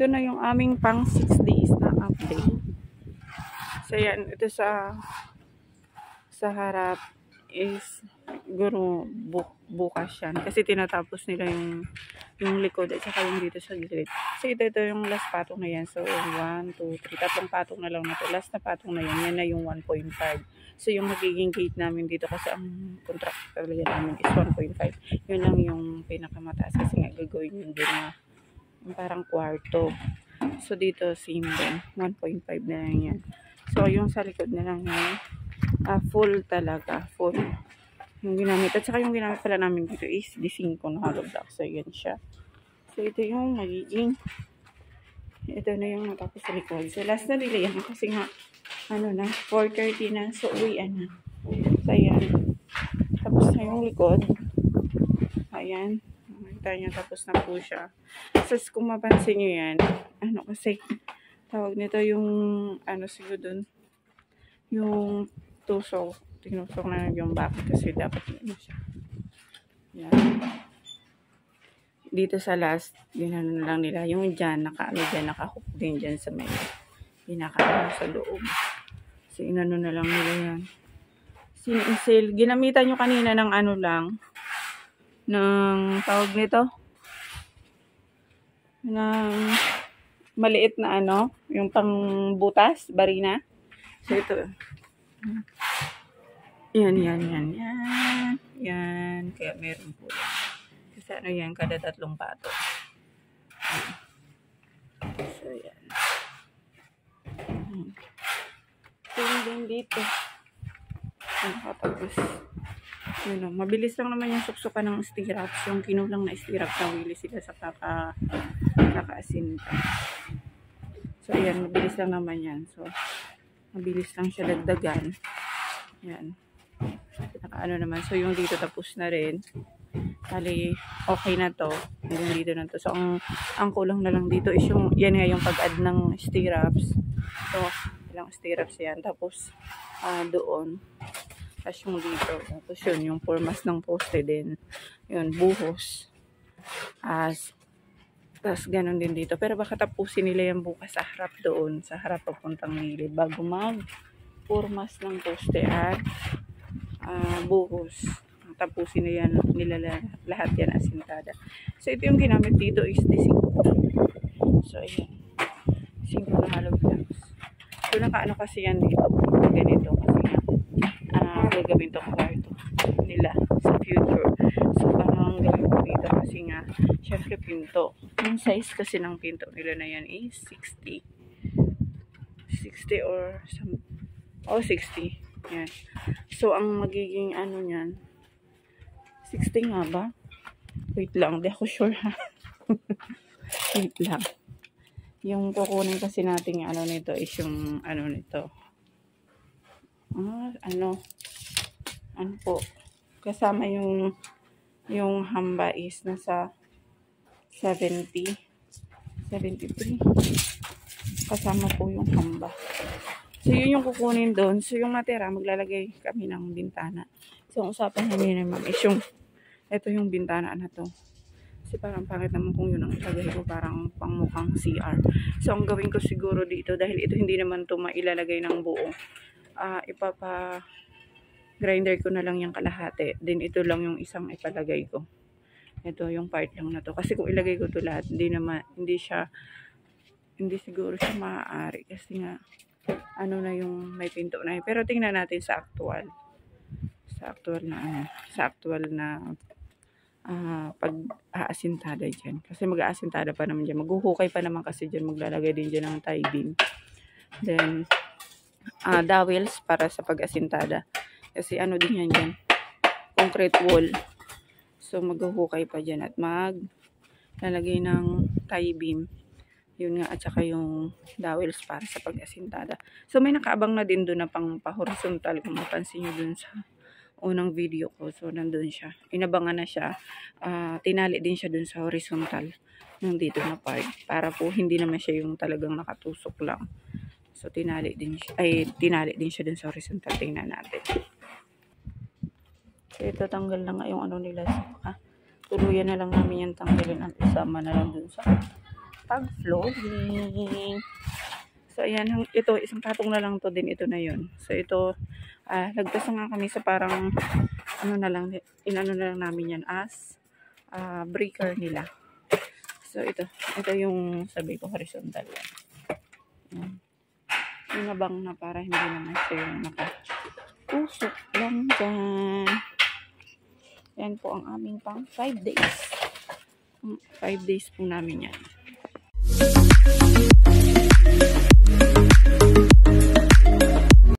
ito na yung aming pang 6 days na update. So yan, ito sa harap is siguro bukas yan. Kasi tinatapos nila yung likod at saka yung dito sa gilid. So ito yung last patong na yan. So 1, 2, 3, tatlong patong na lang na to. Last na patong na yan. Yan na yung 1.5. So yung magiging gate namin dito kasi ang contract talaga namin is 1.5. Yun lang yung pinakamataas kasi nga gagawin yung din na yung parang kwarto. So dito same din. 1.5 na lang yan. So yung sa likod na lang yan. Full talaga. Full. Yung ginamit. At saka yung ginamit pala namin dito is D5 na hollow block. So yan siya. So ito yung magiging. Ito na yung matapos sa likod. So last na nila yan. Kasi nga ano na. 4:30 na. So uwian na. So ayan. Tapos na yung likod. Ayan. Nakita nyo. Tapos na po siya. So kung mapansin nyo yan. Ano kasi. Tawag nito yung ano siguro dun. Yung tusok. Tinusok na yung back kasi dapat ano siya. Yan. Dito sa last, ginano lang nila. Yung dyan, nakahook din dyan sa may pinaka sa loob. So, inano na lang nila yan. Sinisil. Ginamitan nyo kanina ng ano lang. Ng tawag nito. Ng maliit na ano. Yung pang butas, barina. So, ito. Yan. Kaya meron po yan. Kasi ano yan, kada 3 pato. So, yan. Tingin din dito. Tapos, yun o. Mabilis lang naman yung suksukan ng stirrups. Yung kinulang na stirrups, nawili sila sa kakaasinta. So, yan. Mabilis lang naman yan. So, mabilis lang siya dagdagan. Yan. Nakaano naman. So, yung dito tapos na rin. Kali, okay na to. Yung dito na to. So, ang kulang na lang dito is yung, yan nga yung pag-add ng stirrups. So, ilang stirrups yan. Tapos, doon. Tapos yung dito. Tapos yun, yung formas ng poste din. Yun, buhos. Tapos, ganun din dito. Pero baka tapusin nila yan bukas sa harap doon. Sa harap papuntang gilid. Bago formas ng poste at buhos. Tapusin na yan nila lahat yan asintada. So ito yung ginamit dito is D5. So ayan. 5 na hollow blocks. So nakaano kasi yan dito. Ganito kasi nga gagawin itong kwarto nila sa future. So parang gawin ko dito kasi nga syempre pinto. Yung size kasi ng pinto nila na yan is 60. 60 or some 60. Yan. So, ang magiging ano niyan, 60 nga ba? Wait lang, di ako sure ha. Wait lang. Yung kukunin kasi natin yung ano nito is yung ano nito. Ano po. Kasama yung hamba is nasa 70. 73. Kasama po yung hamba. So, yun yung kukunin doon. So, yung natira, maglalagay kami ng bintana. So, ang usapan namin naman is yung, ito yung bintana na to. Kasi parang pangit naman kung yun ang ilagay ko, parang pangmukhang CR. So, ang gawin ko siguro dito, dahil ito hindi naman to mailalagay ng buo, ipapa-grinder ko na lang yung kalahati. Then, ito lang yung isang ipalagay ko. Ito yung part lang na to. Kasi kung ilagay ko to lahat, hindi siguro siya maaari. Kasi nga, ano na yung may pinto na yun. Pero tingnan natin sa actual. Sa actual na pag-aasintada dyan. Kasi mag-aasintada pa naman dyan. Maghuhukay pa naman kasi dyan. Maglalagay din dyan ng tie beam. Then, dowels para sa pag-asintada. Kasi ano din yan dyan. Concrete wall. So, maghuhukay pa dyan at maglalagay ng tie beam. Yun nga, at saka yung dowels para sa pag-asintada. So, may nakaabang na din doon na pang pa-horizontal. Kung mapansin nyo doon sa unang video ko. So, nandun siya. Inabangan na siya. Tinali din siya doon sa horizontal. Yung dito na part. Para po, hindi naman siya yung talagang nakatusok lang. So, tinali din siya doon sa horizontal. Tingnan natin. So, ito, tanggal na nga yung ano nila. Tuluyan na lang namin yung tanggalin at isama na lang doon sa pag-flooring. So, ayan, ito, isang patong na lang to din, ito na yun. So, ito, lagpas na nga kami sa parang, ano na lang, inano na lang namin yan as breaker nila. So, ito yung sabi ko, horizontal yan. Yung nabang na para hindi naman siya yung nakatusok lang dyan. Yan po ang aming pang 5 days. 5 days po namin yan.